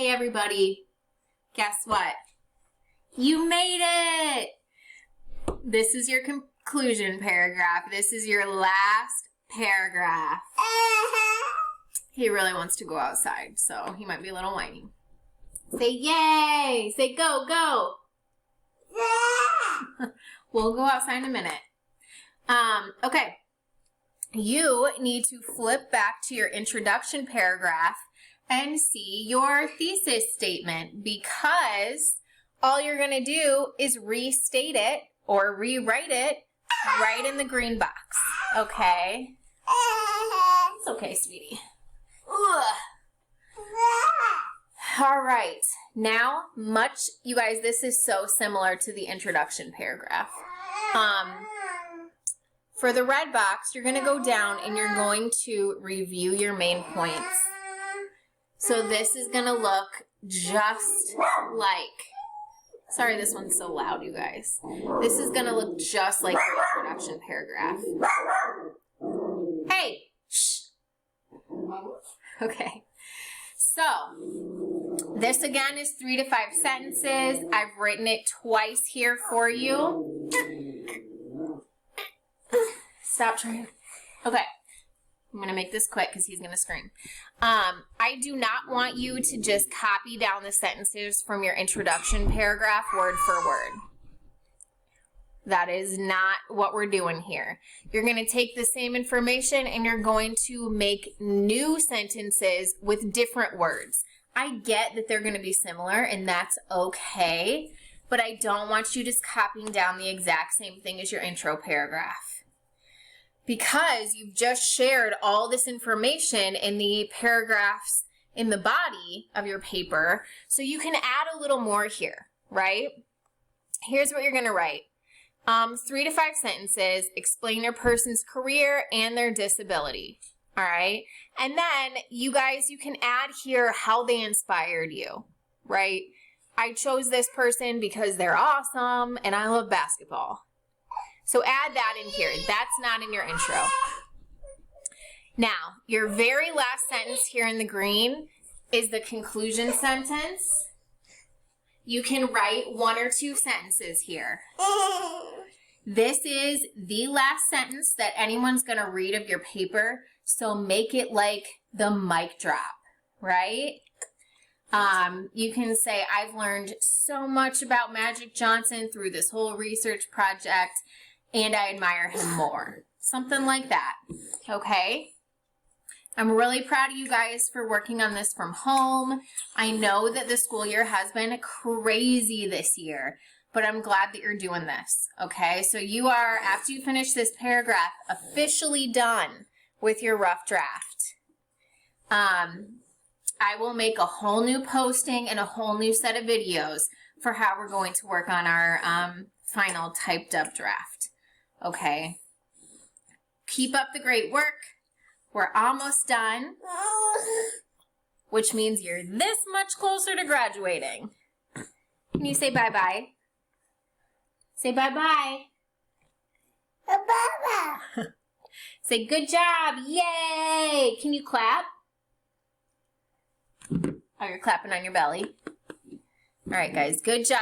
Hey everybody, guess what? You made it! This is your conclusion paragraph. This is your last paragraph. He really wants to go outside, so he might be a little whiny. Say yay! Say go, go! We'll go outside in a minute. Okay. You need to flip back to your introduction paragraph and see your thesis statement, because all you're going to do is restate it or rewrite it right in the green box. Okay? It's okay, sweetie. Ugh. All right. Now, you guys, this is so similar to the introduction paragraph. For the red box, you're going to go down and you're going to review your main points. So this is going to look just like, sorry this one's so loud, you guys. This is going to look just like your introduction paragraph. Hey! Shh! Okay. So, this again is 3 to 5 sentences. I've written it twice here for you. Stop trying. Okay. I'm going to make this quick because he's going to scream. I do not want you to just copy down the sentences from your introduction paragraph word for word. That is not what we're doing here. You're going to take the same information and you're going to make new sentences with different words. I get that they're going to be similar and that's okay, but I don't want you just copying down the exact same thing as your intro paragraph. Because you've just shared all this information in the paragraphs in the body of your paper, so you can add a little more here, right? Here's what you're going to write. 3 to 5 sentences, explain your person's career and their disability, all right? And then, you guys, you can add here how they inspired you, right? I chose this person because they're awesome and I love basketball. So add that in here. That's not in your intro. Now, your very last sentence here in the green is the conclusion sentence. You can write 1 or 2 sentences here. This is the last sentence that anyone's going to read of your paper, so make it like the mic drop, right? You can say, I've learned so much about Magic Johnson through this whole research project, and I admire him more. Something like that, okay? I'm really proud of you guys for working on this from home. I know that the school year has been crazy this year, but I'm glad that you're doing this, okay? So you are, after you finish this paragraph, officially done with your rough draft. I will make a whole new posting and a whole new set of videos for how we're going to work on our final typed up draft. Okay. Keep up the great work. We're almost done, which means you're this much closer to graduating. Can you say bye-bye? Say bye-bye. Bye-bye. Say good job. Yay. Can you clap? Oh, you're clapping on your belly. All right, guys. Good job.